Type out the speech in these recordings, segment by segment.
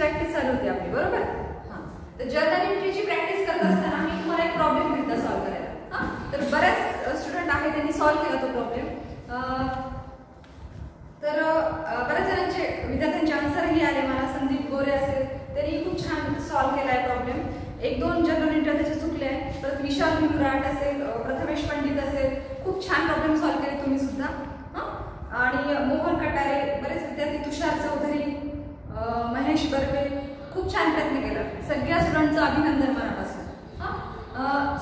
Practice चालू होती आपली, बरोबर? हां, तर जर्नल एंट्रीची प्रॅक्टिस करत असताना मी तुम्हाला एक प्रॉब्लेम दिला सॉल्व्ह करायला. हां, तर बरेच स्टुडंट आहेत त्यांनी सॉल्व्ह केला तो प्रॉब्लेम. तर बऱ्याच जणांचे विद्यार्थ्यांचे आन्सरही आले मला. संदीप गोरे असेल त्यांनी खूप छान सॉल्व्ह केला आहे प्रॉब्लेम. 1-2 जर्नल एंट्री त्याचे चुकले आहे. परत विशाल भिमराट असेल, प्रथमेश पंडित असेल, खूप छान प्रॉब्लेम सॉल्व्ह केले तुम्ही सुद्धा. आणि मोहन कटारे, बरेच विद्यार्थी, तुषार चौधरी, महेश बर्वे, खूप छान प्रयत्न केला. सगळ्या स्टुडंटचं अभिनंदन मनापासून.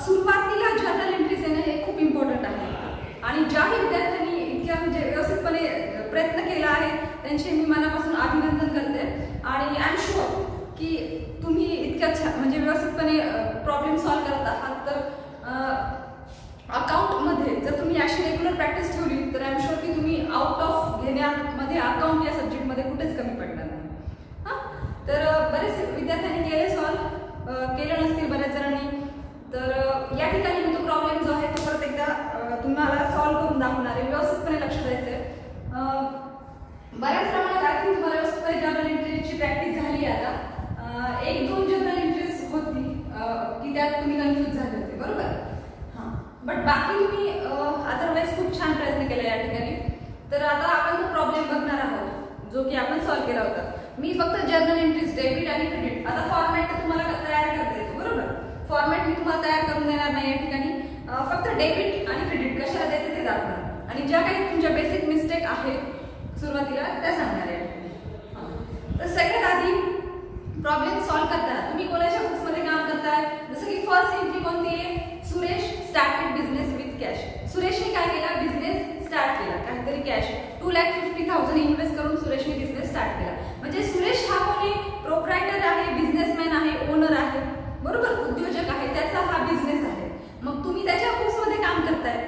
सुरुवातीला जर्नल एंट्रीज येणं हे खूप इम्पॉर्टंट आहे आणि ज्याही विद्यार्थ्यांनी इतक्या म्हणजे व्यवस्थितपणे प्रयत्न केला आहे त्यांचे मी मनापासून अभिनंदन करते. आणि आय एम शुअर की तुम्ही इतक्या म्हणजे व्यवस्थितपणे प्रॉब्लेम सॉल्व्ह करत आहात. तर अकाउंटमध्ये जर तुम्ही अशी रेग्युलर प्रॅक्टिस ठेवली तर आय एम शुअर की तुम्ही आउट ऑफ घेण्यामध्ये अकाउंट या सब्जेक्टमध्ये कुठेच कमी पडणार नाही. तर बरेच विद्यार्थ्यांनी केले सॉल्व्ह, केलं नसतील बऱ्याच जणांनी. तर या ठिकाणी मी तो प्रॉब्लेम जो आहे तो परत एकदा तुम्हाला सॉल्व्ह करून दाखवणार आहे. व्यवस्थितपणे लक्ष द्यायचं आहे. बऱ्याच प्रमाणात आणखी तुम्हाला व्यवस्थितपणे जर्नल एंट्रीची प्रॅक्टिस झाली आहे. आता 1-2 जर्नल एंट्रीज होती की त्यात तुम्ही कन्फ्यूज झाले होते, बरोबर? हां, बट बाकी तुम्ही अदरवाईज खूप छान प्रयत्न केला या ठिकाणी. तर आता आपण तो प्रॉब्लेम बघणार आहोत जो की आपण सॉल्व्ह केला होता. मी फक्त जर्नल एंट्रीज डेबिट आणि क्रेडिट, आता फॉर्मॅट तुम्हाला तयार करता येतो, बरोबर? फॉर्मॅट मी तुम्हाला तयार करून देणार नाही या ठिकाणी. फक्त डेबिट आणि क्रेडिट कशाला द्यायचं ते दाखवणार आणि ज्या काही तुमच्या बेसिक मिस्टेक आहेत सुरुवातीला त्या सांगणार आहे. तर सगळ्यात आधी प्रॉब्लेम सॉल्व्ह करताना तुम्ही कोणाच्या बुक्समध्ये काम करताय? जसं की फर्स्ट एंट्री कोणती आहे? Suresh started business with cash. सुरेशने काय केला? बिझनेस स्टार्ट केला, काहीतरी कॅश 2,50,000 इन्व्हेस्ट करून सुरेशने बिझनेस स्टार्ट केला. म्हणजे सुरेश हा कोणी प्रोप्रायटर आहे, बिझनेसमॅन आहे, ओनर आहे, बरोबर? उद्योजक आहे, त्याचा हा बिझनेस आहे. मग तुम्ही त्याच्या बुक्समध्ये काम करताय,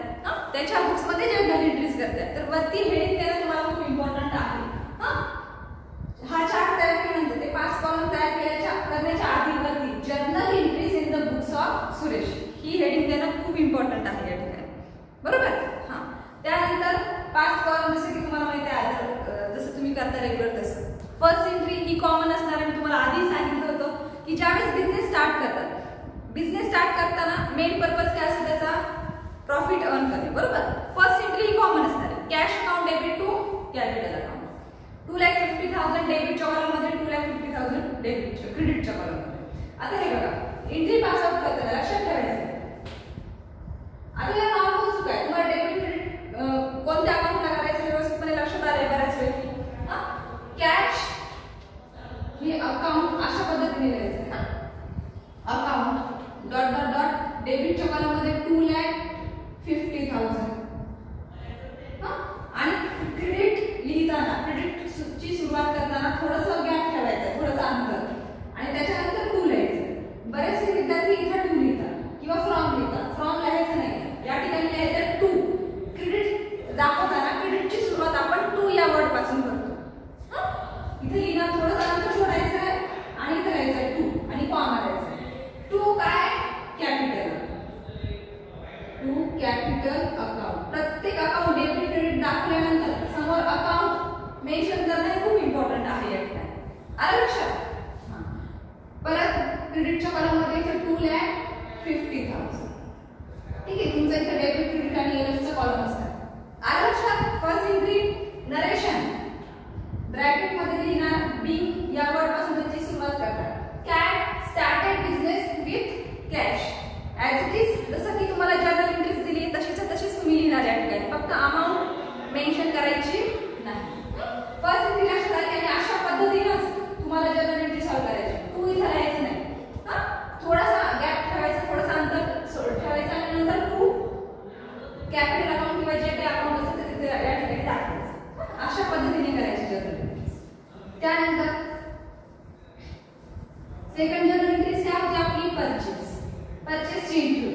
त्याच्या बुक्समध्ये जर्नल एंट्रीज करताय. तर वरती हेडिंग देणं तुम्हाला खूप इम्पॉर्टंट आहे. हा चार्ट तयार केल्यानंतर ते 5 कॉलम तयार करण्याच्या आधी वरती journal entries in the books of Suresh he heading देणं खूप इम्पॉर्टंट आहे या ठिकाणी, बरोबर? हां, त्यानंतर 5 कॉलम जसे की तुम्हाला माहिती आहे जसं तुम्ही करता रेग्युलर तसं. फर्स्ट एंट्री ही कॉमन असणार आहे. मी तुम्हाला आधी सांगितलं होतं की ज्यावेळेस बिझनेस स्टार्ट करतात, बिझनेस स्टार्ट करताना मेन पर्पज काय असतो त्याचा? प्रॉफिट अर्न करणे, बरोबर? फर्स्ट एंट्री ही कॉमन असणार आहे. Cash account debit to capital account. 2,50,000 डेबिटच्या कॉलममध्ये, 2,50,000 डेबिटच्या क्रेडिटच्या कॉलममध्ये. आता हे बघा, एंट्री पास आउट करताना लक्षात ठेवायचं. आता या नावावर चूक आहे. तुम्हाला डेबिट क्रेडिट कोणत्या अकाउंटला करायचं व्यवस्थितपणे लक्षात आलंय बऱ्याच वेळी. कॅश हे अकाउंट अशा पद्धतीने लिहायचं. अकाउंट डॉट डॉट डॉट डेबिटच्या कॉलममध्ये 2,50,000 आणि क्रेडिट लिहिताना क्रेडिटची सुरुवात करताना थोडंसं गॅप ठेवायचं, थोडंसं अंतर, आणि त्याच्यानंतर 2 लिहायचं. बरेचसे विद्यार्थी इथं 2 लिहितात किंवा फ्रॉम लिहितात. फ्रॉम लिहायचं नाही, या ठिकाणी लिहायचं 2. क्रेडिट दाखवताना क्रेडिटची सुरुवात आपण 2 या वर्ड पासून करतो. इथे लिहिणं थोडंसं अंतर सोडायचं आहे आणि इथे लिहायचं 2 आणि कॉमा द्यायचा. 2 काय? कॅपिटल. 2 capital account. प्रत्येक अकाउंट डेबिट क्रेडिट दाखवल्यानंतर समोर अकाउंट मेन्शन करणं हे खूप इम्पॉर्टंट आहे या ठिकाणी. आलं लक्षात? परत क्रेडिटच्या कॉलममध्ये इथे 2,50,000. ठीक आहे, तुमचं इथे डेबिट क्रेडिट आणि एलएफचा कॉलम असतात. आलं लक्षात? फर्स्ट एंट्री नरेशन ब्रॅकेट मध्ये लिहिणार बिंग या वर्ड पासून त्याची सुरुवात करणार. Cat started business with cash. As it is जसं की तुम्हाला जर्नल एंट्रीज दिली तशीच तुम्ही लिहिणार या ठिकाणी. फक्त अमाऊंट मेन्शन करायची नाही. फर्स्ट एंट्री लक्षात आली आणि अशा पद्धतीनेच तुम्हाला जर्नल एंट्री सॉल्व्ह करायची. तू इथं लिहायचं नाही, थोडासा गॅप ठेवायचा, थोडासा अंतर ठेवायचं आणि नंतर तू कॅपिटल अकाउंट किंवा जे काही अकाउंट असेल ते तिथे या ठिकाणी टाकायचं. अशा पद्धतीने करायची जर्नल एंट्रीज. त्यानंतर सेकंड जर्नल एंट्रीज काय होती आपली? परचेसची एंट्री.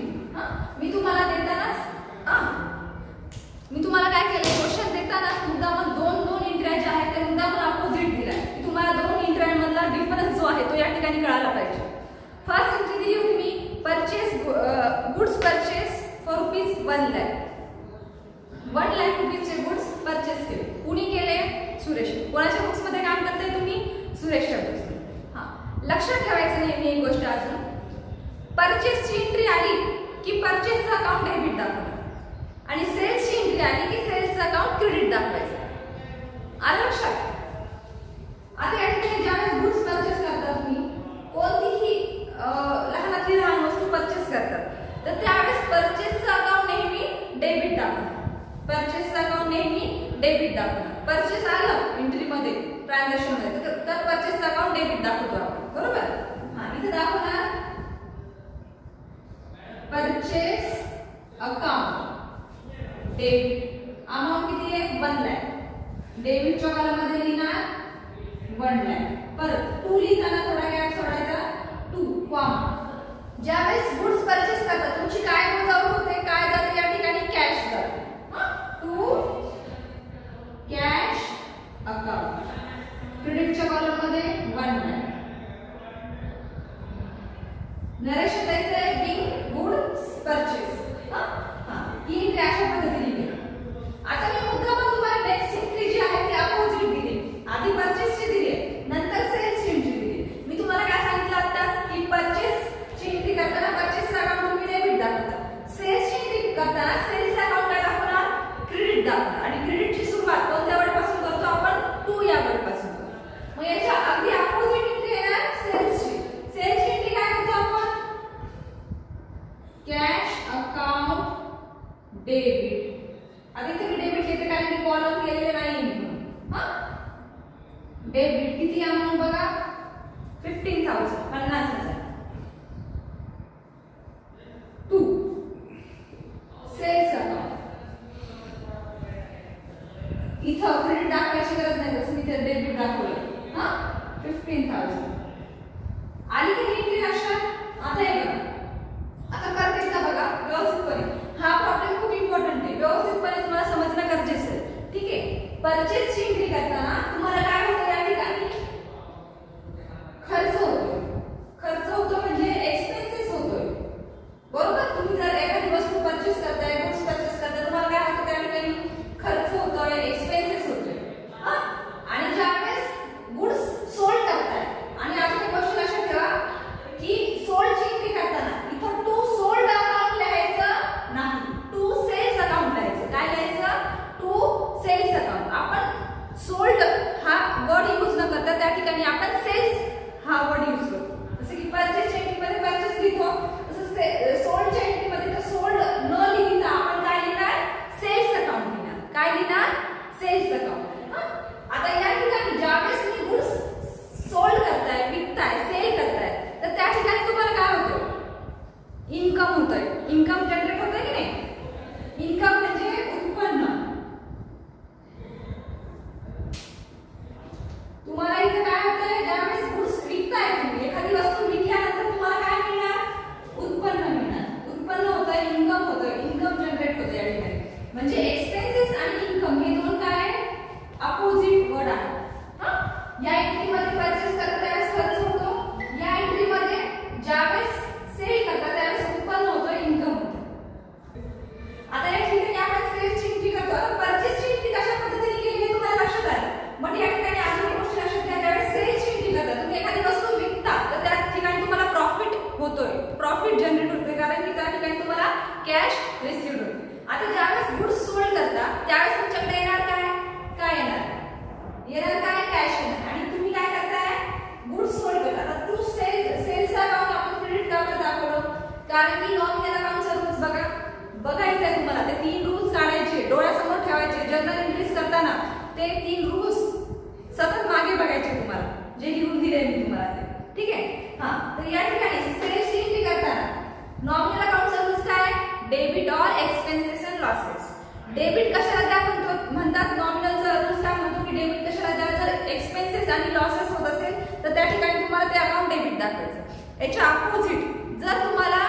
मी तुम्हाला काय केलं? क्वेश्चन देताना मुद्दाम 2 एंट्र्या ज्या आहेत त्या मुद्दाम अपोजिट दिल्या. तुम्हाला 2 एंट्र्यांमधला डिफरन्स जो आहे तो या ठिकाणी कळायला पाहिजे. फर्स्ट एंट्री दिली होती मी purchase goods purchase for ₹1 lakh. 1 lakh रुपीजचे गुड्स परचेस केले. कुणी केले? सुरेश. कोणाच्या बुक्स मध्ये काम करताय तुम्ही? सुरेशच्या बुक्स. लक्षात ठेवायचं नेहमी एक गोष्ट अजून, परचेसची एंट्री आली की परचेसचं अकाउंट डेबिट दाखवणार आणि सेल्सची एंट्री आली की सेल्सचं अकाउंट क्रेडिट दाखवायचं. आलं लक्षात? आता या ठिकाणी ज्यावेळेस गुड्स परचेस करता तुम्ही कोणतीही लहानातली लहान वस्तू परचेस करतात तर त्यावेळेस परचेसचं अकाउंट नेहमी डेबिट दाखवणार. परचेसचं अकाउंट नेहमी डेबिट दाखवणार. परचेस आलं एंट्री मध्ये ट्रान्झॅक्शन मध्ये तर परचेसचं अकाउंट डेबिट दाखवतो आपण, बरोबर? हा, इथे दाखवणार परचेस अकाउंट डेबिट. अमाउंट किती आहे? 1 लाख. डेबिटच्या कॉलम मध्ये लिहिणार 1 लाख. परत 2 लिहिताना थोडा गॅप सोडायचा, 2 कॉमा. ज्यावेळेस गुड्स परचेस करता तुमची काय मोजावर होते, काय जाते या ठिकाणी? कॅश जाते. To cash account. क्रेडिटच्या कॉलम मध्ये 1 लाख. नरेशन द्यायचं आहे बिंग गुड्स परचेस. ही एंट्री अशा पद्धतीने लिहा. आता मी मुद्दा पण तुम्हाला नेक्स्ट एंट्री जी आहे ती अपोजिट दिली. आधी परचेसची दिली नंतर सेल्सची एंट्री दिली. मी तुम्हाला काय सांगितलं आताच की परचेसची एंट्री करताना परचेसचं अकाउंट तुम्ही डेबिट दाखवता, सेल्सची एंट्री करताना सेल्सचं अकाउंट काय दाखवणार? क्रेडिट दाखवणार. आणि क्रेडिटची सुरुवात कोणत्या वर्डपासून करतो आपण? टू या वर्डपासून करतो. मग याच्या अगदी अपोजिट एंट्री येणार सेल्सची. सेल्सची एंट्री काय करतो आपण? Cash account debit. आता इथे मी डेबिट घेते कारण की कॉलम केलेले नाही. डेबिट किती अमाउंट बघा? 15,000, 50,000. 2 सेल्स अकाउंट. इथं क्रेडिट दाखवायची गरज नाही, जसं मी ते डेबिट दाखवलं. 15,000 आली की एंट्री लक्षात? आता हे बघा, आता परत एकदा बघा व्यवस्थितपणे. हा प्रॉब्लेम खूप इम्पॉर्टंट आहे, व्यवस्थितपणे तुम्हाला समजणं गरजेचं आहे. ठीक आहे? परचेसची एंट्री करताना तुम्हाला काय होतं या ठिकाणी? खर्च होतो. खर्च होतो म्हणजे एक्सपेन्सेस होतोय, बरोबर? तुम्ही जर एखादी वस्तू परचेस करताय, गुड्स परचेस करताय, तुम्हाला काय होतं त्या ठिकाणी? खर्च होतोय, एक्सपेन्सेस होतोय. आणि ज्यावेळेस गुड्स सोल्ड करताय, आणि अजून एक गोष्ट लक्षात ठेवा की सोल्डची एंट्री करताना इथं टू सोल्ड अकाउंट लिहायचं नाही, टू सेल्स अकाउंट लिहायचं. काय लिहायचं? To sales account. आपण सोल्ड हा वर्ड यूज न करता त्या ठिकाणी आपण सेल्स हा वर्ड यूज करतो. जसं की परचेसच्या एंट्री मध्ये परचेस लिहितो, तसं सोल्डच्या एंट्री मध्ये तर सोल्ड न लिहिता आपण काय लिहिणार? सेल्स अकाउंट लिहिणार. काय लिहिणार? Sales account. आता या ठिकाणी ज्यावेळेस तुम्ही गुड्स सोल्ड करताय, विकताय, सेल करताय, तर त्या ठिकाणी तुम्हाला काय होतं? इन्कम होतंय. इन्कम जनरेट होतंय की नाही? इन्कम म्हणजे उत्पन्न. तुम्हाला इथे काय होतंय? ज्यावेळेस गुड्स विकताय तुम्ही, एखादी वस्तू विकल्यानंतर तुम्हाला काय मिळणार? उत्पन्न मिळणार. उत्पन्न होतंय, इन्कम होतंय, इन्कम जनरेट होतंय या ठिकाणी. म्हणजे एक्सपेन्सेस आणि इन्कम हे दोन काय अपोजिट वर्ड आहेत. या एंट्री मध्ये परचेस करता त्यावेळेस खर्च होतो, या एंट्री मध्ये ज्यावेळेस सेल करता त्यावेळेस उत्पन्न होतं, इन्कम होतं. आता या ठिकाणी आपण सेल्सची एंट्री करतो. परचेसची एंट्री कशा पद्धतीने केली हे तुम्हाला लक्षात आलं. पण या ठिकाणी अजून एक गोष्ट लक्षात घ्या, ज्यावेळेस सेल्सची एंट्री करता तुम्ही एखादी वस्तू विकता तर त्या ठिकाणी तुम्हाला प्रॉफिट होतोय, प्रॉफिट जनरेट होतोय, कारण की त्या ठिकाणी तुम्हाला कॅश रिसीव्ड होते. आता ज्यावेळेस गुड्स सोल्ड करता त्यावेळेस तुमच्याकडे येणार काय? काय येणार? येणार काय? कॅश येणार. आणि तुम्ही काय करताय? गुड्स सोल्ड करता. आता टू सेल्सचा अकाउंट आपण क्रेडिट काउंटर दाखवलं, कारण की नॉमिनल अकाउंटचा रूल्स बघायचं आहे तुम्हाला. ते 3 रूल्स काढायचे, डोळ्यासमोर ठेवायचे. जर्नल एंट्रीज करताना ते 3 रूल्स सतत मागे बघायचे तुम्हाला, जे लिहून दिले मी तुम्हाला ते. ठीक आहे? तर या ठिकाणी सेल्सची एंट्री करताना नॉमिनल अकाउंटचा रूल्स काय? Debit or expenses and losses. Debit कशाला द्या म्हणतात? नॉमिनलचा रूल्स काय म्हणतो की डेबिट कशाला द्या? जर एक्सपेन्सेस आणि लॉसेस होत असेल तर त्या ठिकाणी तुम्हाला ते अकाउंट डेबिट दाखवायचं. याच्या अपोजिट जर तुम्हाला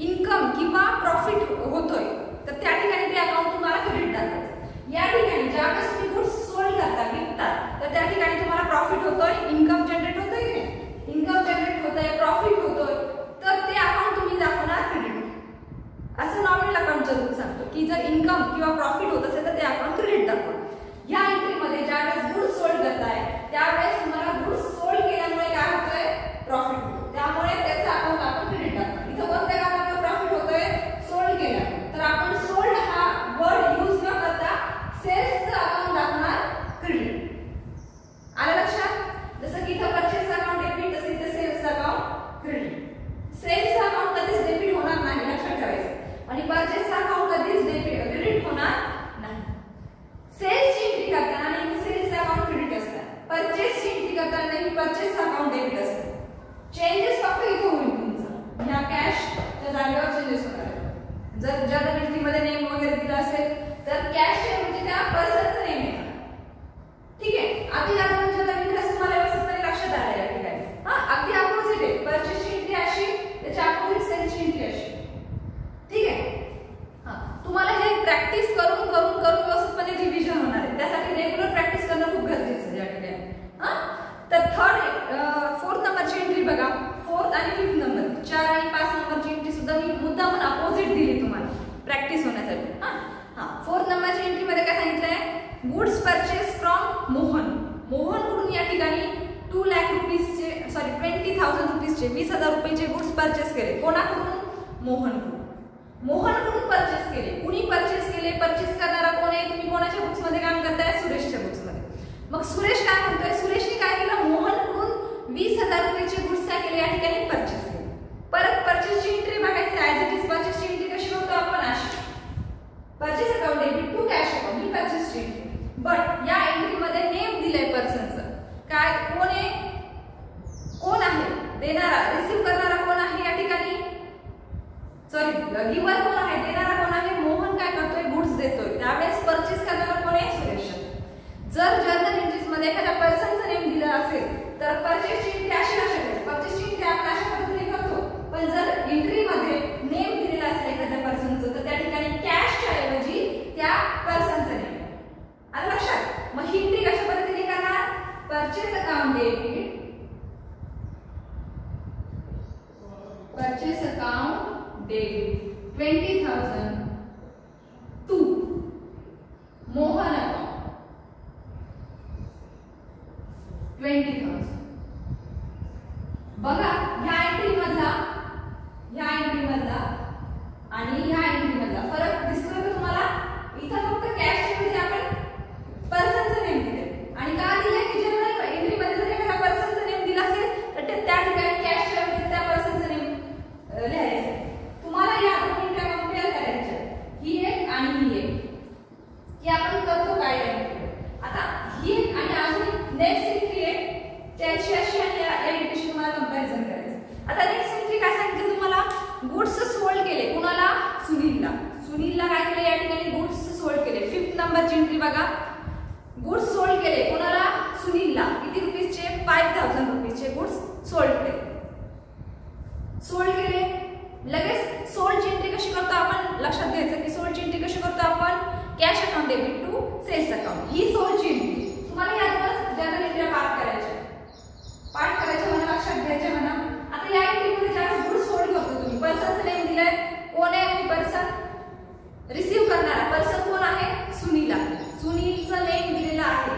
इन्कम किंवा प्रॉफिट होतोय तर त्या ठिकाणी ते अकाउंट तुम्हाला क्रेडिट दाखवायचं. या ठिकाणी ज्यावेळेस तुम्ही गुड्स सोल्ड करता, विकतात, तर त्या ठिकाणी तुम्हाला प्रॉफिट होतोय, इन्कम जनरेट होतोय की नाही? इन्कम जनरेट होतंय, प्रॉफिट होतोय, तर ते अकाउंट तुम्ही दाखवणार क्रेडिट. असं नॉमिनल अकाउंटचा रूल सांगतो की जर इन्कम किंवा प्रॉफिट होत असेल तर ते अकाउंट क्रेडिट दाखवा. या एंट्री मध्ये ज्यावेळेस गुड्स सोल्ड करताय त्यावेळेस तुम्हाला गुड्स सोल्ड केल्यामुळे काय होतंय? जागेवर चेंजेस होणार आहे. जर जर्नल एंट्री मध्ये नेम वगैरे दिलं असेल तर कॅशच्या ऐवजी त्या पर्सनचं नेम येणार. ठीक आहे. आता या दोन जर्नल एंट्रीज तुम्हाला व्यवस्थितपणे लक्षात आलं या ठिकाणी. अगदी अपोजिट आहे. परचेसची एंट्री अशी, त्याच्या अपोजिट सेल्सची एंट्री अशी. ठीक आहे. तुम्हाला हे प्रॅक्टिस करून करून करून व्यवस्थितपणे रिव्हिजन होणार आहे. त्यासाठी रेग्युलर प्रॅक्टिस करणं खूप गरजेचं आहे या ठिकाणी. तर फोर्थ नंबरची एंट्री बघा. फोर्थ आणि फिफ्थ नंबर 4 आणि 5 नंबरची एंट्री सुद्धा मी मुद्दामून अपोजिट दिली तुम्हाला प्रॅक्टिस होण्यासाठी. फोर्थ नंबरची एंट्री मध्ये काय सांगितलंय? Goods purchase from Mohan. Mohan कडून या ठिकाणी 2 लाख रुपीजचे 20,000 रुपीजचे 20,000 रुपयाचे गुड्स परचेस केले. कोणाकडून? मोहनकडून. मोहनकडून परचेस केले. कुणी परचेस केले? परचेस करणारा कोण आहे? तुम्ही कोणाच्या बुक्स मध्ये काम करताय? सुरेशच्या बुक्स मध्ये. मग सुरेश काय म्हणतोय? सुरेशने काय केलं? मोहनकडून 20,000 रुपयाचे गुड्स काय केले? या ठिकाणी परचेस केले. परत परचेसची एंट्री बघायची. ॲज इट इज परचेसची एंट्री कशी करतो आपण? अशी. Purchase account debit to cash account ही परचेसची एंट्री. बट या एंट्री मध्ये नेम दिलंय पर्सनचं. काय? कोण आहे? कोण आहे देणारा? रिसीव्ह करणारा कोण आहे या ठिकाणी? सॉरी, गिव्हर कोण आहे? देणारा कोण आहे? मोहन काय करतोय? गुड्स देतोय. त्यावेळेस परचेस करणारा कोण आहे? सुरेश. जर जर्नल एंट्रीज मध्ये एखाद्या पर्सनचं नेम दिलं असेल तर परचेसची एंट्री अशी असेल. परचेसची एंट्री आपण अशा पद्धतीने करतो. पण जर एंट्री मध्ये नेम दिलेला असेल एखाद्या पर्सनचं तर त्या ठिकाणी कॅशच्या ऐवजी त्या पर्सनचं नेम. आलं लक्षात? मग ही एंट्री कशा पद्धतीने करणार? Purchase account debit, purchase account debit 20,000 to Mohan account 20,000. बघा ह्या एंट्री मधला आणि ह्या एंट्री मधला फरक दिसतोय का तुम्हाला? इथं फक्त कॅश ऐवजी आपण पर्सनचं नेम दिले आणि का दिले की जर्नल एंट्री मध्ये जर एखादा पर्सनचं नेम दिलं असेल तर त्या ठिकाणी कॅशच्या ऐवजी त्या पर्सनचं नेम लिहायचं. तुम्हाला या दोन एंट्री कंपेअर करायच्या. ही एक आणि ही एक. की आपण करतो काय एंट्री. आता ही एक आणि अजून नेक्स्ट एंट्री आहे त्याची अशी आणि या एंट्रीशी तुम्हाला कंपॅरिझन करायचं. आता नेक्स्ट एंट्री काय सांगितलं तुम्हाला? गुड्स सोल्ड केले. कुणाला? सुनीलला. सुनीलला काय केले? या ठिकाणी गुड्स सोल्ड केले. फिफ्थ नंबरची एंट्री बघा. गुड्स सोल्ड केले. कुणाला? सुनीलला. किती रुपीजचे? 5,000 रुपीजचे गुड्स सोल्ड केले. सोल्ड केले. लगेच सोल्डची एंट्री कशी करतो आपण? लक्षात घ्यायचं की सोल्डची एंट्री कशी करतो आपण? Cash account debit to sales account. ही सोल्डची एंट्री. तुम्हाला या दोन जर्नल एंट्री पाठ करायच्या म्हणा, लक्षात घ्यायच्या म्हणा. आता या एंट्री मध्ये ज्यावेळेस गुड्स सोल्ड करतो तुम्ही पर्सनचं नेम दिलंय. कोण आहे पर्सन? रिसीव्ह करणारा पर्सन कोण आहे? सुनील आहे. सुनीलचं नेम दिलेलं आहे.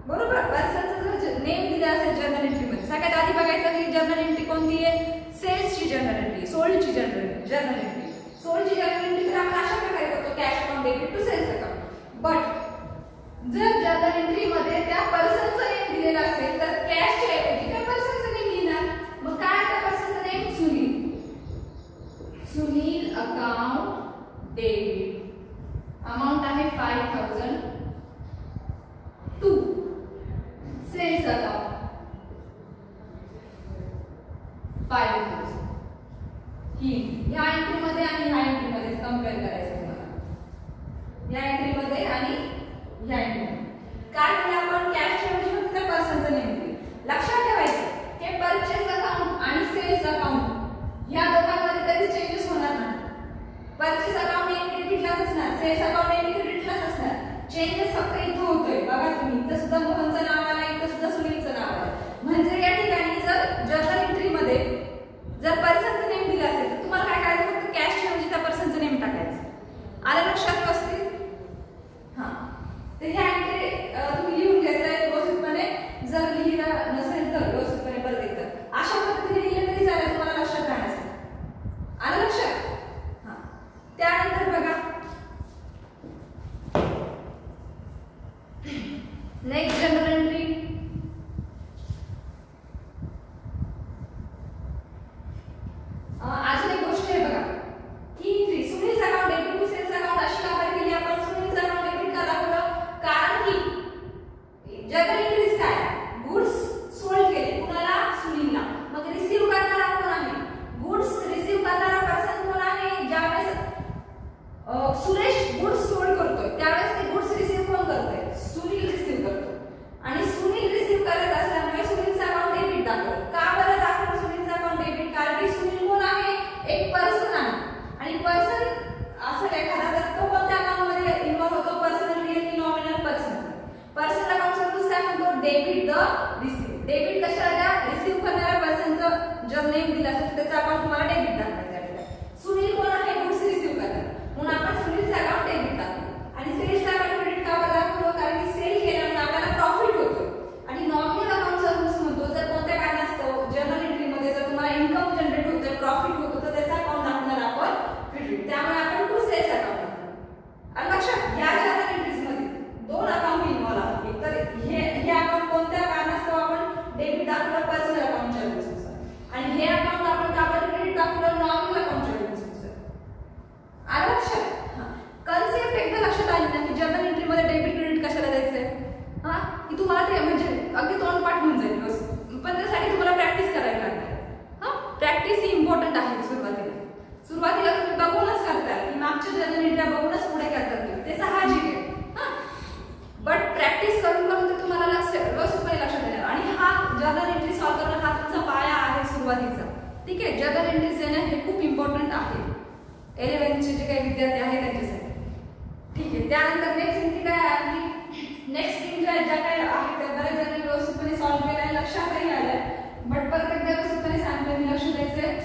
बरोबर. पर्सनचं जर नेम दिलं असेल जर्नल एंट्री मध्ये सगळ्यात आधी बघायचं की जर्नल एंट्री कोणती आहे? सेल्सची जर्नल एंट्री, सोल्डची जर्नल एंट्री. सोल्डची जर्नल एंट्री तर आपण अशा प्रकारे करतो cash account debit to sales account. But जर जर्नल एंट्री मध्ये त्या पर्सनचं नेम दिलेलं असेल तर कॅशच्या ऐवजी त्या पर्सनचं नेम लिहिणार. मग काय त्या पर्सनचं name? Sunil. Sunil account debit. Amount आहे 5,000 टू सेल्स अकाउंट 5,000. ही ह्या एंट्री मध्ये आणि ह्या एंट्री मध्ये कंपेअर करायचं तुम्हाला. या एंट्री मध्ये आणि ह्या एंट्री मध्ये काय केलं आपण? कॅशच्या ऐवजी फक्त त्या पर्सनचं नेम दिले. लक्षात ठेवायचं की परचेस अकाउंट आणि सेल्स अकाउंट या दोघांमध्ये कधीच चेंजेस होणार नाही. परचेस अकाउंट नेम क्रेडिटलाच असणार, सेल्स अकाउंट नेम क्रेडिटलाच असणार. चेंजेस फक्त इथं होतोय. बघा तुम्ही इथं सुद्धा मोहनचं नाव आलं, इथं सुद्धा सुनीलचं नाव आलं. म्हणजे या ठिकाणी जर जर्नल एंट्री मध्ये जर पर्सनचं नेम दिलं असेल तर तुम्हाला काय करायचं? फक्त कॅशच्या ऐवजी त्या पर्सनचं नेम टाकायचं. आलं लक्षात व्यवस्थित? तर ह्या एंट्री तुम्ही लिहून घ्यायचं व्यवस्थितपणे. जर लिहिलं नसेल तर व्यवस्थितपणे परत एकदा अशा पद्धतीने लिहिलं तरी चालेल तुम्हाला लक्षात राहण्यासाठी. आलं लक्षात? त्यानंतर बघा नेक्स्ट जर्नल एंट्री. अजून एक गोष्ट आहे बघा. ही एंट्री सुनीलचं account debit to sales account अशी का बरं केली आपण? सुनीलचं अकाउंट डेबिट का दाखवलं? कारण की जर्नल एंट्रीज काय? गुड्स सोल्ड केले. कुणाला? सुनीलला. मग रिसीव्ह करणारा कोण आहे? गुड्स रिसीव्ह करणारा person debit the receive. Debit कशाला द्या, रिसीव्ह करणाऱ्या पर्सनचं जर नेम दिला असेल त्याचा अकाउंट तुम्हाला डेबिट दाखवायचं आहे. सुनील कोण आहे, गुड्स रिसीव्ह करणार, म्हणून आपण सुनीलचं अकाउंट डेबिट दाखवू. आणि सेल्सचं अकाउंट क्रेडिट का बरं दाखवलं, कारण की सेल केल्यामुळे आपल्याला प्रॉफिट होतो. आणि नॉमिनल अकाउंटचा रूल्स म्हणतो जर कोणत्या कारणास्तव जर्नल एंट्रीमध्ये जर तुम्हाला इन्कम जनरेट होतोय, प्रॉफिट होतो, तर त्याचा अकाउंट दाखवणार आपण क्रेडिट. त्यामुळे आपण टू सेल्स अकाउंट. आणि लक्षात या जर्नल एंट्रीज मध्ये दोन अकाउंट इन्व्हॉल्व आहेत. तर हे अकाउंट कोणत्या कारणास्तव आपण डेबिट दाखवलं, पर्सनल अकाउंटच्या रूल्सनुसार, आणि हे अकाउंट आपण का बरं क्रेडिट दाखवलं, नॉमिनल अकाउंटच्या रूल्सनुसार. आलं लक्षात? कन्सेप्ट एकदा लक्षात आली ना की जर्नल एंट्री मध्ये डेबिट क्रेडिट कशाला द्यायचंय, हा की तुम्हाला ते म्हणजे अगदी तोंडपाठ होऊन जाईल. पण त्यासाठी तुम्हाला प्रॅक्टिस करावी लागणार. हा प्रॅक्टिस ही इम्पॉर्टंट आहे. सुरुवातीला तुम्ही बघूनच करता की मागच्या जर्नल एंट्री बघूनच पुढे करतात तुम्ही, ते साहजिक आहे. बट प्रॅक्टिस करून ते तुम्हाला व्यवस्थितपणे लक्षात येणार. आणि हा जर्नल एंट्री सॉल्व्ह करणं हा तुमचा पाया आहे सुरुवातीचा. ठीक आहे, जर्नल एंट्रीज येणं हे खूप इम्पॉर्टंट आहे 11th जे काही विद्यार्थी आहेत त्यांच्यासाठी. ठीक आहे, त्यानंतर नेक्स्ट एंट्री काय आहे, नेक्स्ट एंट्री ज्या काही आहेत त्या बऱ्याच जणांनी व्यवस्थितपणे सॉल्व्ह केल्या आहे, लक्षातही आलंय. बट परत एकदा व्यवस्थितपणे सांगते मी, लक्ष द्यायचंय.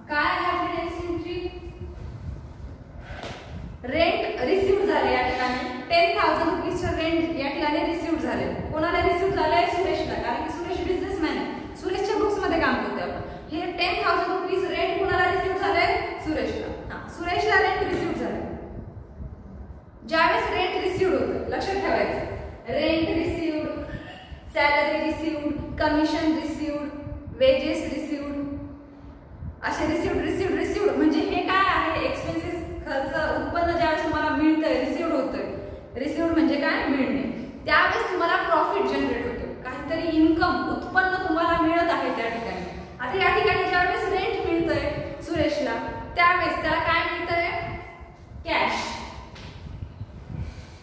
काय आहे आपली नेक्स्ट एंट्री, रेंट रिसीव्ह झाले या ठिकाणी 10,000 रुपीजचं रेंट या ठिकाणी रिसीव्ह झाले. कोणाला रिसीव्ह झालंय, सुरेशला, कारण की सुरेश बिझनेसमॅन आहे, सुरेशच्या बुक्स मध्ये काम करते आपण. हे 10,000 रुपीज रेंट कोणाला रिसीव्ह झालंय, सुरेशला. सुरेशला रेंट रिसीव्ह झाले. ज्यावेळेस रेंट रिसीव्ह होतं, लक्षात ठेवायचं, rent receive, salary receive, commission receive, wedges receive, असे रिसीव्ह म्हणजे हे काय आहे, एक्सपेन्सेस, खर्च, उत्पन्न ज्यावेळेस तुम्हाला मिळतंय, रिसीव्ह होतोय. रिसीव्ह म्हणजे काय, मिळणे. त्यावेळेस तुम्हाला प्रॉफिट जनरेट होतो, काहीतरी इन्कम, उत्पन्न तुम्हाला मिळत आहे त्या ठिकाणी. आता या ठिकाणी ज्यावेळेस रेंट मिळतंय सुरेशला, त्यावेळेस त्याला काय मिळतंय, कॅश.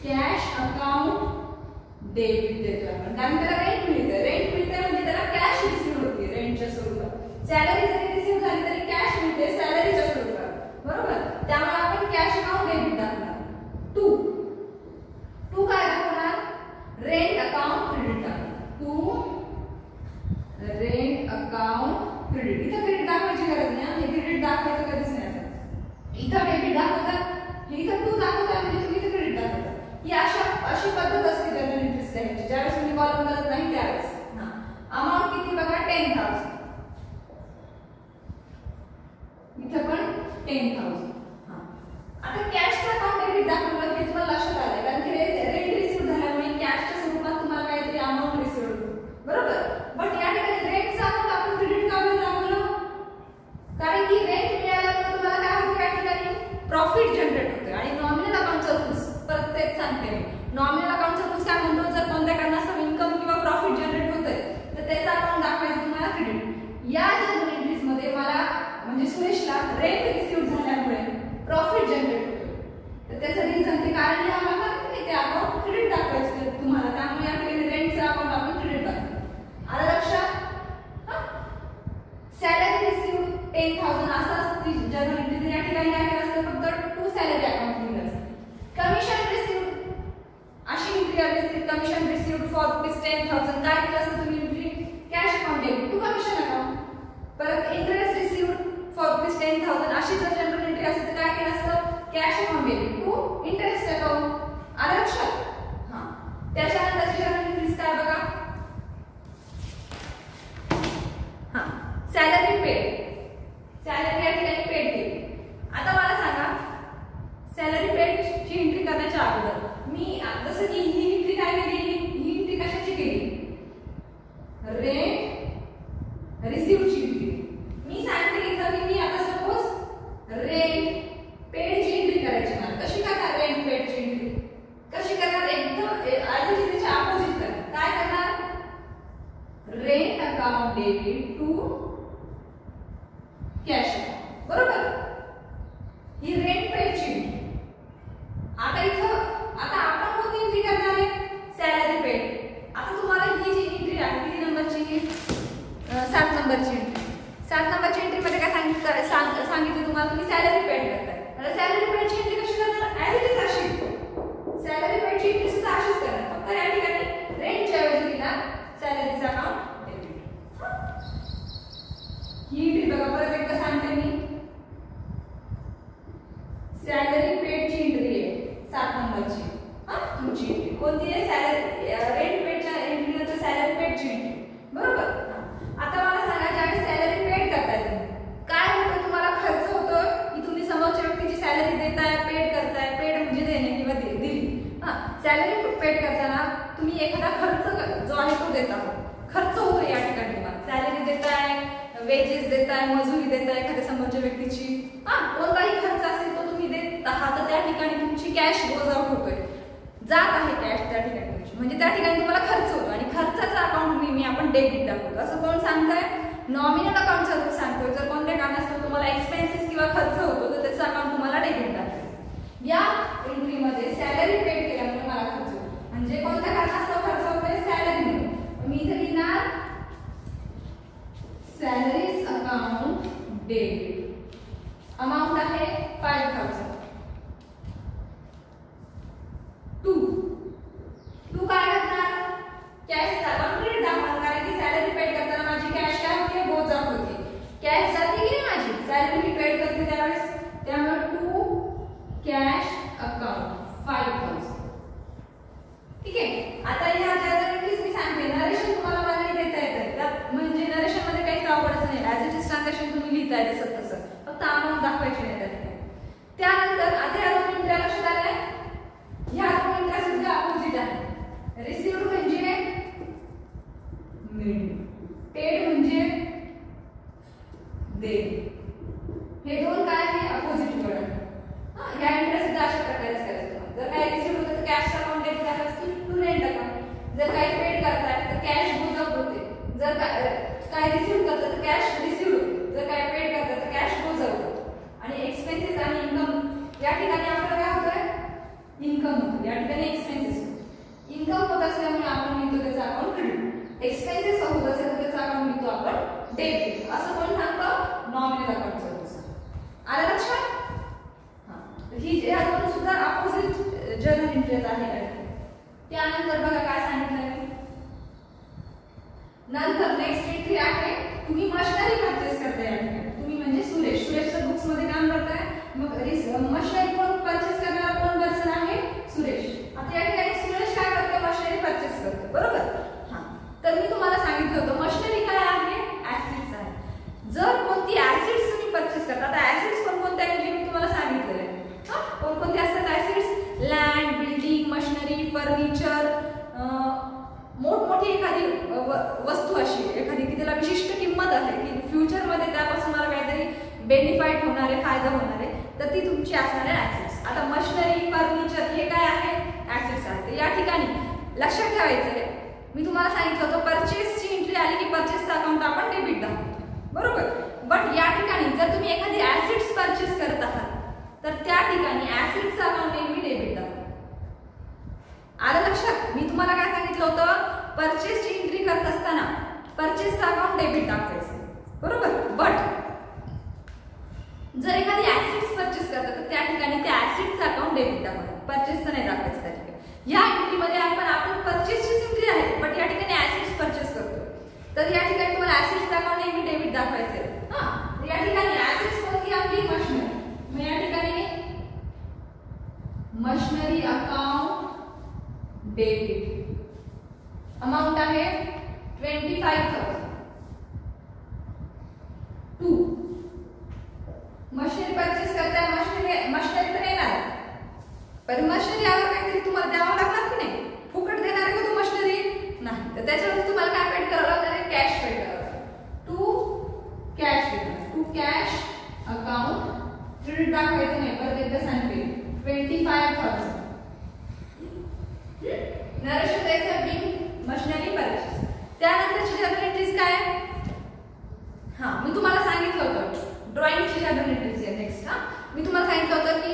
कॅश अकाउंट डेबिट देतोय आपण, कारण त्याला रेंट मिळतंय. रेंट मिळतंय म्हणजे त्याला कॅश रिसीव्ह होते रेंटच्या स्वरूपात. सॅलरी जरी रिसीव्ह झाली तरी कॅश मिळते सॅलरीच्या स्वरूपात, बरोबर. त्यामुळे आपण कॅश अकाउंट डेबिट दाखवणार. टू काय दाखवणार, रेंट अकाउंट क्रेडिट दाखवणार. Rent account credit. इथं क्रेडिट दाखवायची गरज नाही, हे क्रेडिट दाखवायचं कधीच नाही. इथं डेबिट दाखवतात, इथं टू दाखवतात, म्हणजे तुम्ही इथं क्रेडिट दाखवतात. ही अशी पद्धत असते जर्नल एंट्रीज लिहायची, ज्यावेळेस तुम्ही कॉलम करत नाही त्यावेळेस. अमाउंट किती बघा, 10,000. इथं पण 10,000. आता कॅशचं अकाउंट डेबिट दाखवलं हे तुम्हाला लक्षात आलंय, कारण की रेंट रिसीव्ह झाल्यामुळे कॅशच्या स्वरूपात तुम्हाला काहीतरी अमाउंट रिसीव्ह होतो, बरोबर. बट या ठिकाणी रेंटचं अकाउंट आपण क्रेडिट का बरं दाखवलं, कारण की रेंट मिळाल्यामुळे तुम्हाला काय होतं, या ठिकाणी प्रॉफिट जनरेट होतं. आणि नॉमिनल अकाउंटचा रूल्स परत तेच सांगते मी, नॉमिनल अकाउंटचा रूल्स काय म्हणतो, जर कोणत्या कारणास्तव इन्कम किंवा प्रॉफिट जनरेट होतंय तर त्याचं अकाउंट दाखवायचं तुम्हाला क्रेडिट. या जर्नल एंट्रीज मध्ये मला म्हणजे सुरेशला रेंट रिसीव्ह झाल्यामुळे प्रॉफिट जनरेट होतो, तर त्याचं रिझन ते कारण लिहावं लागतं की ते अकाउंट क्रेडिट दाखवायचं तुम्हाला. त्यामुळे या ठिकाणी रेंटचं अकाउंट आपण क्रेडिट दाखवतो. आलं लक्षात? सॅलरी रिसीव्ह 10,000 असं असतं जर्नल एंट्री. या ठिकाणी काय केलं असतं, फक्त टू सॅलरी अकाउंट लिहिलं असतं. कमिशन रिसीव्ह अशी एंट्री आली असते, कमिशन रिसीव्ह फॉर ₹10,000. काय केलं असतं तुम्ही entry, cash account debit to commission account. परत इंटरेस्ट रिसीव्ह फॉर ₹10,000 अशी जर जनरल एंट्री असते तर काय केलं असतं, cash account debit to interest account. आलं लक्षात? त्याच्यानंतरची जनरल एंट्रीज काय बघा, सॅलरी पेड. सॅलरी या ठिकाणी पेड केली. आता मला सांगा, सॅलरी पेडची एंट्री करण्याच्या अगोदर मी जसं की ही एंट्री काय केली, ही एंट्री कशाची केली, रेंट रिसीव्हची एंट्री. मी सांगते इथं की मी आता सपोज रेंट पेडची एंट्री करायची मला. कशी करणार रेंट पेडची एंट्री, कशी करणार, एकदम त्याच्या अपोजिट करणार. काय करणार, rent account debit to cash account, बरोबर. ही रेंट पेडची एंट्री. आता इथं आता आपण कोणती एंट्री करणार आहे, सॅलरी पेड. आता तुम्हाला ही जी एंट्री आहे किती नंबरची, 7 नंबरची एंट्री. 7 नंबरची एंट्री मध्ये काय पेडची एंट्री सुद्धा अशीच करणार, फक्त या ठिकाणी रेंटच्या ऐवजी लिहिणार सॅलरीचा अकाउंट डेबिट. ही एंट्री बघा परत एकदा सांगते मी. सॅलरी पेडची एंट्री आहे 7 नंबरची. तुमची एंट्री कोणती आहे? सॅलरी रेंट पेडच्या एंट्री नंतर सॅलरी पेडची एंट्री. बरोबर. आता मला सांगा ज्यावेळी सॅलरी पेड करताय तुम्ही काय होतं? तुम्हाला खर्च होतो की तुम्ही समोरच्या व्यक्तीची सॅलरी देताय, पेड करताय. पेड म्हणजे देणे किंवा दिली. सॅलरी पेड करताना तुम्ही एखादा खर्च जो आहे तो देत आहात. खर्च होतो या ठिकाणी तुम्हाला. सॅलरी देताय, वेजेस देताय, मजुरी देताय एखाद्या समोरच्या व्यक्तीची. कोणताही खर्च असेल तो तुम्ही देत आहात तर त्या ठिकाणी तुमची कॅश गोज आउट होतोय, जात आहे कॅश त्या ठिकाणी तुमची. म्हणजे त्या ठिकाणी तुम्हाला खर्च होतो आणि खर्चाचा अकाउंट नेहमी आपण डेबिट दाखवतो. असं कोण सांगताय? नॉमिनल अकाउंटचा रूल सांगतोय. जर कोणत्या कारणास्तव तुम्हाला एक्सपेन्सेस किंवा खर्च होतो तर त्याचं अकाउंट तुम्हाला डेबिट दाखवायचं. या एंट्रीमध्ये सॅलरी पेड केल्यामुळे मला खर्च होतो, म्हणजे कोणत्या कारणास्तव खर्च होतोय? सॅलरी म्हणून. मी इथे लिहिणार सॅलरीज अकाउंट डेबिट. अमाउंट आहे 5000. टू काय करणार? कॅश अकाउंट क्रेडिट दाखवणार, कारण की सॅलरी पेड करताना माझी कॅश काय होते? गोज आउट होते. कॅश जाते की नाही माझी? सॅलरी मी पेड करते त्यावेळेस. त्यामुळे टू कॅश अकाउंट 5000. ठीक आहे. आता ह्या ज्या एंट्रीज मी सांगते नरेशन तुम्हाला मला देता येतं, म्हणजे नरेशन मध्ये काहीच अवघडच नाही. ऍज इट इज ट्रान्झॅक्शन तुम्ही लिहिताय जसं तसं, फक्त अमाउंट दाखवायची नाही त्या ठिकाणी. त्यानंतर आता या दोन एंट्र्या लक्षात आल्या. ह्या दोन एंट्र्या सुद्धा अपोजिट आहेत. रिसीव्ड म्हणजे मिळणे, पेड म्हणजे देणे. हे दोन काय आहे? Opposite word. ह्या एंट्र्या सुद्धा अशा प्रकारेच करायचं. जर काही रिसीव्ड होतं तर कॅश अकाउंट डेबिट करायचं टू रेंट अकाउंट. जर काही पेड करताय तर कॅश गोज आउट होते. जर काय रिसीव्ड करतात तर कॅश रिसीव्ड होते. जर काय पेड करतात तर कॅश गोज आउट होते. आणि एक्सपेन्सेस आणि इन्कम या ठिकाणी आपल्याला काय होतंय? इन्कम होतं. या ठिकाणी एक्सपेन्सेस होतं. इन्कम होत असल्यामुळे आपण लिहितो त्याचा अकाउंट क्रेडिट. एक्सपेन्सेस होत असेल तर त्याचा अकाउंट लिहितो आपण डेबिट. असं कोण सांगतं? नॉमिनल अकाउंटचा रूल सांगतो. आलं लक्षात? ही या दोन सुद्धा अपोजिट जर्नल एंट्रीज आहेत. त्यानंतर बघा काय सांगितलं मी. नंतर नेक्स्ट एंट्री आहे तुम्ही मशिनरी परचेस करताय या ठिकाणी. तुम्ही म्हणजे सुरेशच्या बुक्स मध्ये काम करताय. मग मशिनरी कोण परचेस करणार? कोण पर्सन आहे? सुरेश. आता या ठिकाणी सुरेश काय करतो? मशिनरी परचेस करतो. बरोबर. तर मी तुम्हाला सांगितलं होतं मशिनरी काय आहे? ऍसिड्स आहे. जर कोणती ऍसिड्स तुम्ही परचेस करता, आता ऍसिड्स कोणकोणत्या आहेत मी तुम्हाला सांगितलेलं आहे. कोणकोणते असतात acids? Land, building, machinery, furniture. मोठमोठी एखादी वस्तू अशी एखादी की त्याला विशिष्ट किंमत आहे की फ्युचरमध्ये त्यापासून मला काहीतरी बेनिफिट होणार आहे, फायदा होणार आहे, तर ती तुमची असणार आहे ऍसिड्स. आता मशिनरी, फर्निचर हे काय आहे? ऍसिड्स आहेत. या ठिकाणी लक्षात ठेवायचं आहे. मी तुम्हाला सांगितलं होतं परचेसची एंट्री आली की परचेसचं अकाउंट आपण डेबिट दाखवतो. बरोबर. बट या ठिकाणी जर तुम्ही एखादी ऍसिड्स परचेस करत आहात तर त्या ठिकाणी ऍसिड्सचं अकाउंट नेहमी डेबिट दाखवतो. आलं लक्षात? मी तुम्हाला काय सांगितलं होतं? परचेसची एंट्री करत असताना परचेसचं अकाउंट डेबिट दाखवायचं. बरोबर. बट जर एखादी ऍसिड्स परचेस करतात तर त्या ठिकाणी त्या ऍसिड्सचं अकाउंट डेबिट दाखवतो, परचेसचं नाही दाखवायचं त्या ठिकाणी. या एंट्रीमध्ये आपण परचेसचीच एंट्री आहे बट या ठिकाणी ऍसिड्स परचेस करतो, तर या ठिकाणी तुम्हाला ऍसिड्सचं अकाउंट नेहमी डेबिट दाखवायचं आहे. या ठिकाणी ऍसिड्स कोणती आपली? मशिनरी. मग या ठिकाणी मशिनरी अकाउंट डेबिट. अमाउंट आहे 25,000. मशिनरी परचेस करताय. मशिनरी तर येणार पण मशिनरी आवर काहीतरी तुम्हाला द्यावं लागणार की नाही? फुकट देणार आहे का तू मशिनरी? नाही. तर त्याच्यावर तुम्हाला काय पेड करावं लागणार आहे? कॅश पेड करावं लागणार. टू कॅश देणार. टू कॅश अकाउंट क्रेडिट दाखवायचं नाही. परत एकदा सांगते 25,000. नरेशन द्यायचं बिल मशिनरी परचेस. त्यानंतरची जर्नल एंट्रीज काय? मी तुम्हाला सांगितलं होतं ड्रॉइंगची जर्नल एंट्रीज आहे नेक्स्ट. मी तुम्हाला सांगितलं होतं की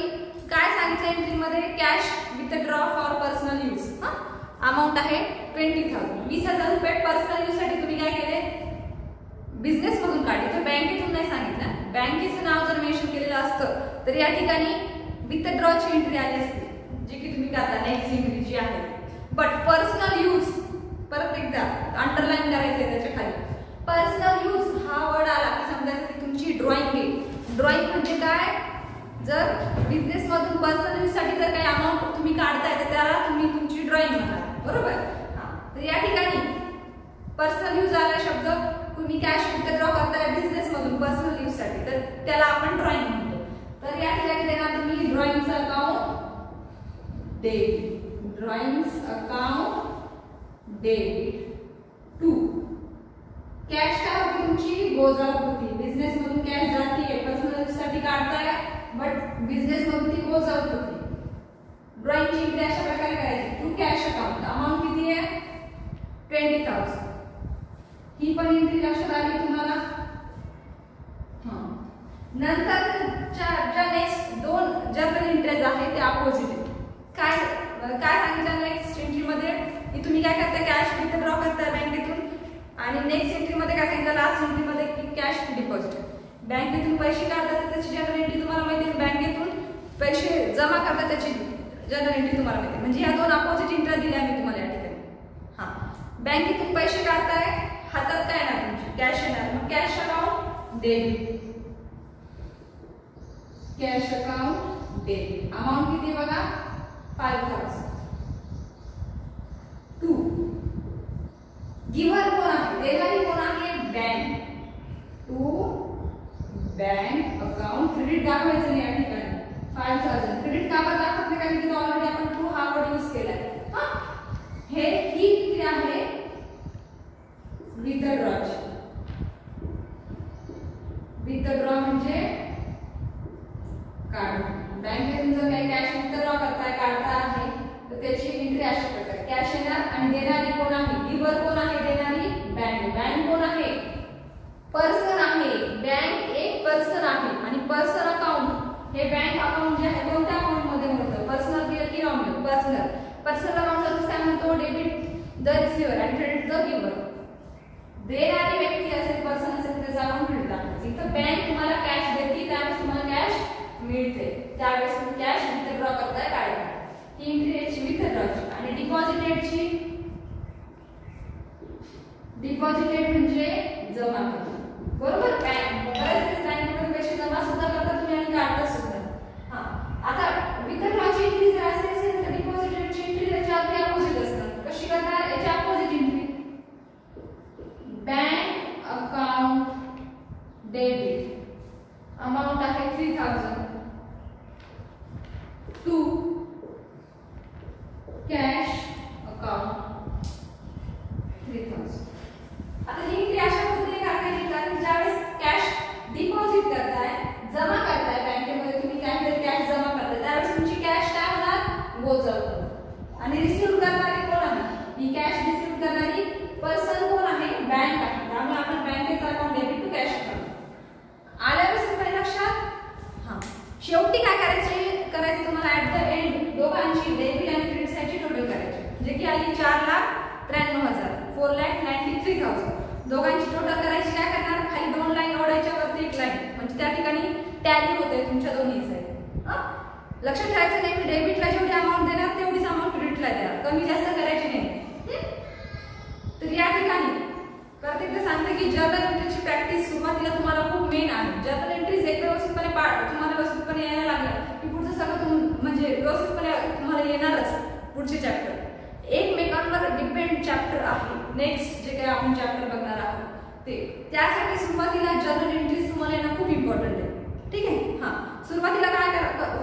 काय सांगितलं एंट्रीमध्ये? Cash withdraw for personal use. Amount आहे 20,000. 20,000 रुपये पर्सनल यूज साठी तुम्ही काय केले? बिझनेस मधून काढले. तर बँकेतून नाही सांगितलं. बँकेचं नाव जर मेन्शन केलेलं असतं तर या ठिकाणी विथ ड्रॉची एंट्री आली असती. जी की तुम्ही करता नेक्स्ट एंट्री जी आहे. बट पर्सनल यूज परत एकदा अंडरलाईन करायचं आहे त्याच्या खाली. पर्सनल यूज हा वर्ड आला की समजायचं की तुमची ड्रॉइंग आहे. ड्रॉइंग म्हणजे काय, जर बिझनेस मधून पर्सनल यूज साठी जर काही अमाऊंट तुम्ही काढताय तर त्याला तुम्ही तुमची ड्रॉइंग म्हणता, बरोबर. तर या ठिकाणी पर्सनल यूज आला शब्द, तुम्ही कॅश विथड्रॉ करताय बिझनेस मधून पर्सनल यूज साठी तर त्याला आपण ड्रॉइंग म्हणतो. तर या ठिकाणी देणार तुम्ही ड्रॉइंगचं account debit. Drawings account debit to. Cash काय होती तुमची, गोज आउट होती. बिझनेस मधून कॅश जाते, पर्सनल यूज साठी काढताय बट बिझनेस मधून ती गोज आउट होती. ड्रॉइंगची एंट्री अशा प्रकारे करायची टू कॅश अकाउंट. अमाऊंट किती आहे 20,000. ही पण एंट्री लक्षात आली तुम्हाला. नंतरच्या नेक्स्ट दोन जर्नल एंट्रीज आहेत त्या अपोजिट आहेत. काय सांगितलं नेक्स्ट एंट्री मध्ये की तुम्ही काय करताय, कॅश विथड्रॉ करताय बँकेतून. आणि नेक्स्ट एंट्री मध्ये काय सांगितलं लास्ट एंट्री मध्ये की कॅश डिपॉझिट. बँकेतून पैसे काढतात त्याची जनरल एंट्री तुम्हाला माहिती आहे, बँकेतून पैसे जमा करतात त्याची जनरल एंट्री तुम्हाला माहिती आहे. म्हणजे ह्या दोन अपोजिट एंट्री दिल्या मी तुम्हाला या ठिकाणी. बँकेतून पैसे काढताय, हातात काय ना तुमची कॅश येणार, मग cash account debit. Cash account debit. Amount किती बघा 5,000. टू. गिव्हर कोण आहे, देणारी कोण आहे, bank. To bank account. Credit दाखवायचं नाही या ठिकाणी 5,000. क्रेडिट का बरं दाखवत नाही, कारण की ऑलरेडी आपण टू हा वर्ड यूज केलाय. ही किती आहे विथड्रॉची. विथड्रॉ म्हणजे काढून. बँकेतून जर काही कॅश विथड्रॉ करताय, काढता आहे तर त्याची एंट्री अशा प्रकारे. कॅश येणार आणि देणारी कोण आहे, गिव्हर कोण आहे, देणारी बँक. बँक कोण आहे, पर्सन आहे. बँक एक पर्सन आहे आणि पर्सन अकाउंट हे बँक अकाउंट जे आहे कोणत्या अकाउंट मध्ये होतं, पर्सनल की नॉमिनल. पर्सनल. पर्सनल अकाउंट काय म्हणतो, डेबिट द रिसिव्हर आणि क्रेडिट द गिव्हर. देणारी व्यक्ती असेल, पर्सन असेल त्याचा अकाउंट क्रेडिट दाखवायचं. इथं बँक तुम्हाला कॅश देते त्यावेळेस तुम्हाला कॅश मिळते, त्यावेळेस तुम्ही कॅश विथड्रॉ करताय, काढताय. ही एंट्री याची विथड्रॉची. आणि डिपॉझिट डेटची. डिपॉझिट डेट म्हणजे जमा करणे, बरोबर. बरेच बँकेमध्ये पैसे जमा सुद्धा करता तुम्ही आणि काढता सुद्धा. आता विथड्रॉची एंट्री जर असेल तर डिपॉझिट डेटची एंट्री त्याच्या अगदी अपोजिट असतात. कशी करणार, याच्या opposite entry. Bank account debit. Amount आहे 3,000. To cash account 3,000. आता ही एंट्री अशा पद्धतीने करायची, कारण ज्यावेळेस कॅश डिपॉझिट करताय, जमा करताय बँकेमध्ये, तुम्ही कॅश जमा करताय त्यावेळेस तुमची कॅश काय होणार, गोज आउट. आणि रिसीव्ह करणारी कोण आहे, ही कॅश रिसीव्ह करणारी पर्सन कोण आहे, बँक आहे. त्यामुळे आपण बँकेचा account debit to cash account. आल्यापासून काही लक्षात. शेवटी काय करायचं तुम्हाला ऍट द एंड दोघांची डेबिट आणि क्रेडिट साईडची टोटल करायची, जे की आली 4,93,000. 4,93,000. दोघांची टोटल करायची. काय करणार, खाली दोन लाईन ओढायच्या, वरती एक लाईन, म्हणजे त्या ठिकाणी टॅली होते तुमच्या दोन्ही साईड. लक्षात ठेवायचं नाही, डेबिटला जेवढी अमाऊंट देणार तेवढीच अमाऊंट क्रेडिटला देणार, कमी जास्त करायची नाही. तर या ठिकाणी प्रत्येकदा सांगते की जर्नल एंट्रीची प्रॅक्टिस सुरुवातीला तुम्हाला खूप मेन आहे. जर्नल एंट्रीज एक व्यवस्थितपणे तुम्हाला व्यवस्थितपणे यायला लागलं की पुढचं सगळं म्हणजे व्यवस्थितपणे तुम्हाला येणारच. पुढचे चॅप्टर एकमेकांवर डिपेंड चॅप्टर आहे. नेक्स्ट जे काही आपण चॅप्टर बघणार आहोत ते, त्यासाठी सुरुवातीला जर्नल एंट्रीज तुम्हाला येणं खूप इम्पॉर्टंट आहे. ठीक आहे. सुरुवातीला काय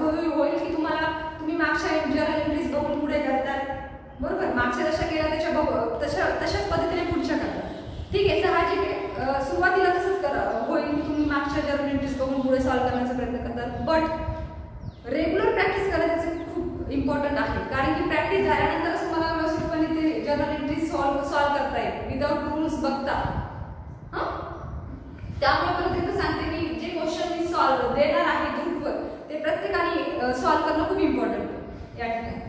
होईल की तुम्ही मागच्या जर्नल एंट्रीज बघून पुढे करतात, बरोबर. मागच्या जशा केल्या तशाच पद्धतीने पुढच्या करतात. ठीक आहे, साहजिक आहे. सुरुवातीला तसंच होईल, तुम्ही मागच्या जर्नल एंट्रीज बघून पुढे सॉल्व्ह करण्याचा प्रयत्न करतात. बट रेग्युलर प्रॅक्टिस करायचं खूप इम्पॉर्टंट आहे, कारण की प्रॅक्टिस झाल्यानंतरच तुम्हाला व्यवस्थितपणे ते जर्नल एंट्रीज सॉल्व्ह करता येईल विदाउट रूल्स बघता. त्यामुळे परत एकदा सांगते की जे क्वेश्चन मी सॉल्व्ह देणार आहे ग्रुपवर ते प्रत्येकाने सॉल्व्ह करणं खूप इम्पॉर्टंट आहे या ठिकाणी.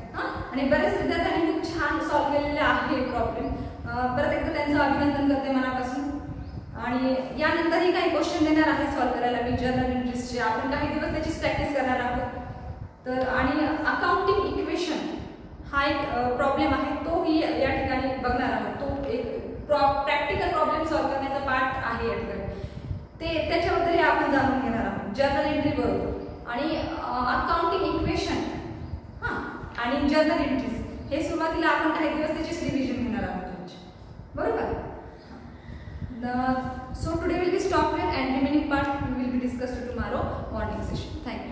आणि बरेच विद्यार्थ्यांनी खूप छान सॉल्व्ह केलेले आहे प्रॉब्लेम. परत एकदा त्यांचं अभिनंदन करते मनापासून. आणि यानंतरही काही क्वेश्चन देणार आहे सॉल्व्ह करायला मी जर्नल एंट्रीजचे. आपण काही दिवस त्याचीच प्रॅक्टिस करणार आहोत. तर आणि अकाउंटिंग इक्वेशन हा एक प्रॉब्लेम आहे, तोही या ठिकाणी बघणार आहोत. तो एक प्रॅक्टिकल प्रॉब्लेम सॉल्व्ह करण्याचा पार्ट आहे या ठिकाणी, त्याच्याबद्दल आपण जाणून घेणार आहोत. जर्नल एंट्री बरोबर आणि अकाउंटिंग इक्वेशन आणि जर्नल एंट्रीज हे सुरुवातीला आपण काही दिवस त्याचे रिव्हिजन घेणार आहोत, बरोबर. So today will be stopped here and remaining part we will be discussed tomorrow morning session. Thank you.